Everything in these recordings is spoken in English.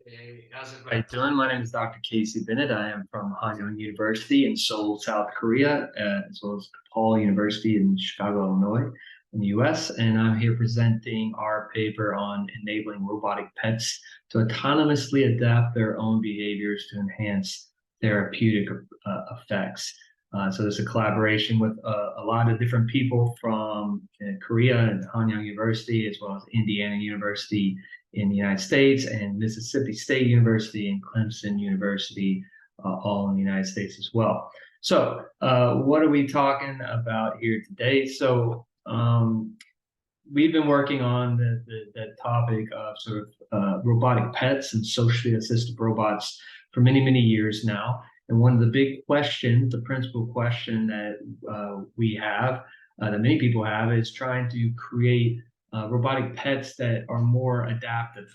Hey, how's everybody doing? My name is Dr. Casey Bennett. I am from Hanyang University in Seoul, South Korea, as well as DePaul University in Chicago, Illinois, in the US. And I'm here presenting our paper on enabling robotic pets to autonomously adapt their own behaviors to enhance therapeutic effects. So there's a collaboration with a lot of different people from Korea and Hanyang University, as well as Indiana University in the United States, and Mississippi State University and Clemson University, all in the United States as well. So, what are we talking about here today? We've been working on the topic of sort of robotic pets and socially assistive robots for many, many years now. And one of the big questions, the principal question that we have, that many people have, is trying to create robotic pets that are more adaptive,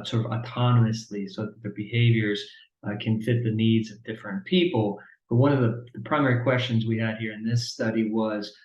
sort of autonomously, so that their behaviors can fit the needs of different people. But one of the primary questions we had here in this study was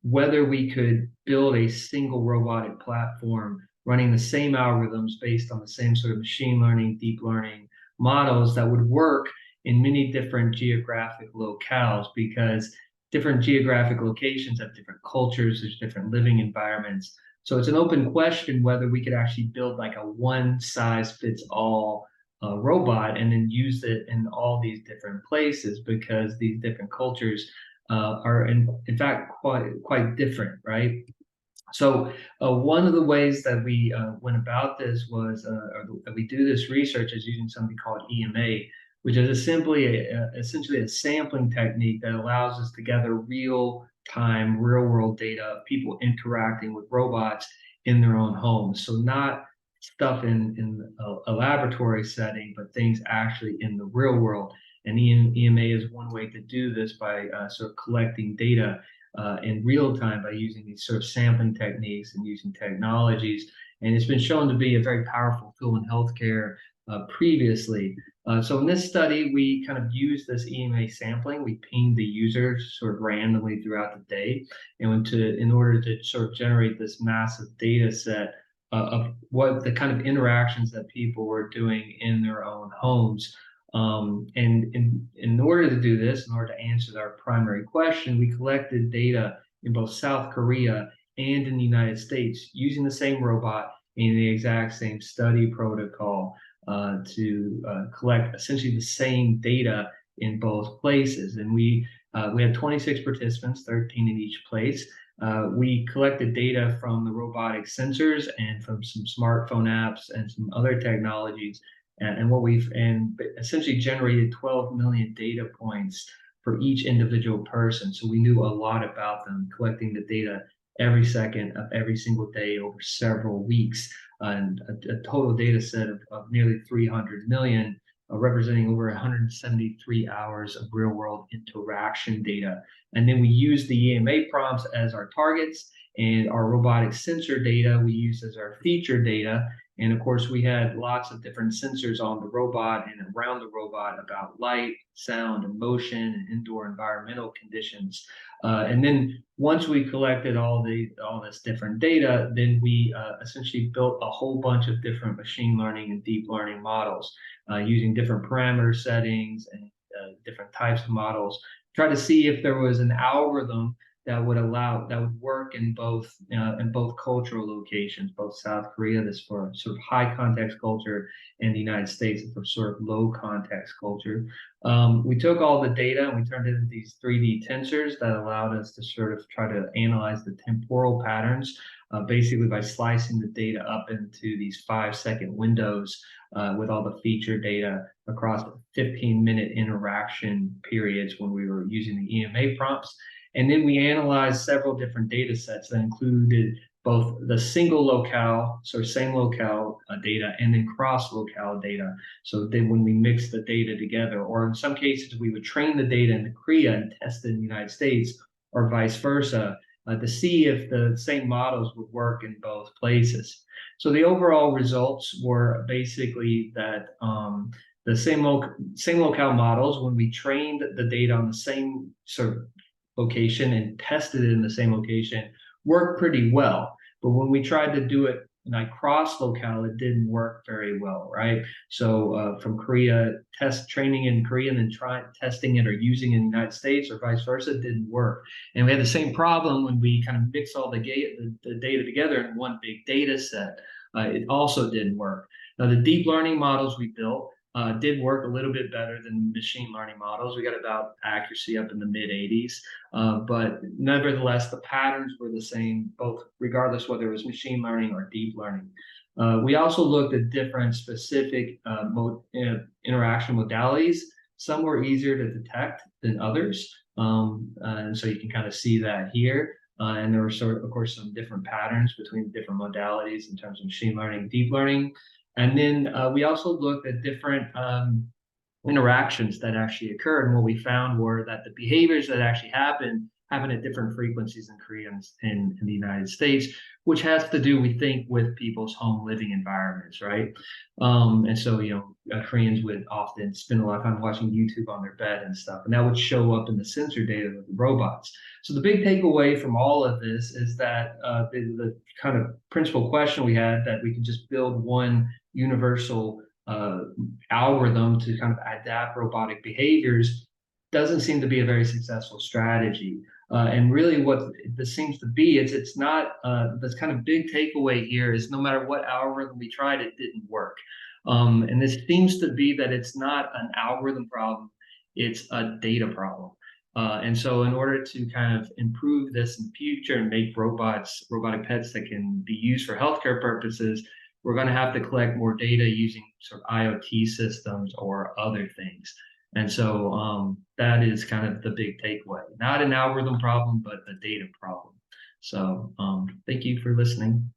whether we could build a single robotic platform running the same algorithms based on the same sort of machine learning, deep learning models that would work in many different geographic locales, because different geographic locations have different cultures, there's different living environments. So it's an open question whether we could actually build like a one-size-fits-all robot and then use it in all these different places, because these different cultures are in fact quite different, right? So one of the ways that we went about this was, or that we do this research, is using something called EMA, which is essentially a sampling technique that allows us to gather real-time, real-world data of people interacting with robots in their own homes. So not stuff in a laboratory setting, but things actually in the real world. And EMA is one way to do this, by sort of collecting data in real time by using these sort of sampling techniques and using technologies. And it's been shown to be a very powerful tool in healthcare previously. So in this study, we kind of used this EMA sampling. We pinged the users sort of randomly throughout the day, and in order to sort of generate this massive data set of what the kind of interactions that people were doing in their own homes. And in order to do this, in order to answer our primary question, we collected data in both South Korea and in the United States using the same robot in the exact same study protocol to collect essentially the same data in both places. And we had 26 participants, 13 in each place. We collected data from the robotic sensors and from some smartphone apps and some other technologies, and essentially generated 12 million data points for each individual person. So we knew a lot about them, collecting the data every second of every single day over several weeks, and a total data set of nearly 300 million, representing over 173 hours of real world interaction data. And then we use the EMA prompts as our targets, and our robotic sensor data we use as our feature data. And of course, we had lots of different sensors on the robot and around the robot about light, sound, and motion, and indoor environmental conditions. And then once we collected all this different data, then we essentially built a whole bunch of different machine learning and deep learning models using different parameter settings and different types of models. Try to see if there was an algorithm that would work in both cultural locations, both South Korea, this for sort of high context culture, and the United States for sort of low context culture. We took all the data and we turned it into these 3D tensors that allowed us to sort of try to analyze the temporal patterns, basically by slicing the data up into these 5-second windows with all the feature data across 15-minute interaction periods when we were using the EMA prompts. And then we analyzed several different data sets that included both the single locale, so same locale data, and then cross locale data. So then when we mix the data together, or in some cases, we would train the data in Korea and test it in the United States, or vice versa, to see if the same models would work in both places. So the overall results were basically that the same locale models, when we trained the data on the same sort of location and tested it in the same location, worked pretty well. But when we tried to do it cross locale, it didn't work very well, right? So from Korea, training in Korea and then testing it or using it in the United States or vice versa, it didn't work. And we had the same problem when we kind of mix all the data together in one big data set. It also didn't work. Now, the deep learning models we built did work a little bit better than machine learning models. We got about accuracy up in the mid 80s, but nevertheless, the patterns were the same, both regardless whether it was machine learning or deep learning. We also looked at different specific interaction modalities. Some were easier to detect than others, and so you can kind of see that here. And there were of course, some different patterns between different modalities in terms of machine learning, deep learning. And then we also looked at different interactions that actually occurred. And what we found were that the behaviors that actually happen at different frequencies in Korea and in the United States, which has to do, we think, with people's home living environments, right? And so, Koreans would often spend a lot of time watching YouTube on their bed and stuff, and that would show up in the sensor data of the robots. So the big takeaway from all of this is that the kind of principal question we had, that we could just build one universal algorithm to kind of adapt robotic behaviors, doesn't seem to be a very successful strategy. And really what this seems to be, it's not, this kind of big takeaway here is no matter what algorithm we tried, it didn't work. And this seems to be that it's not an algorithm problem, it's a data problem. And so in order to kind of improve this in the future and make robotic pets that can be used for healthcare purposes, we're going to have to collect more data using sort of IoT systems or other things. And so that is kind of the big takeaway. Not an algorithm problem, but a data problem. So thank you for listening.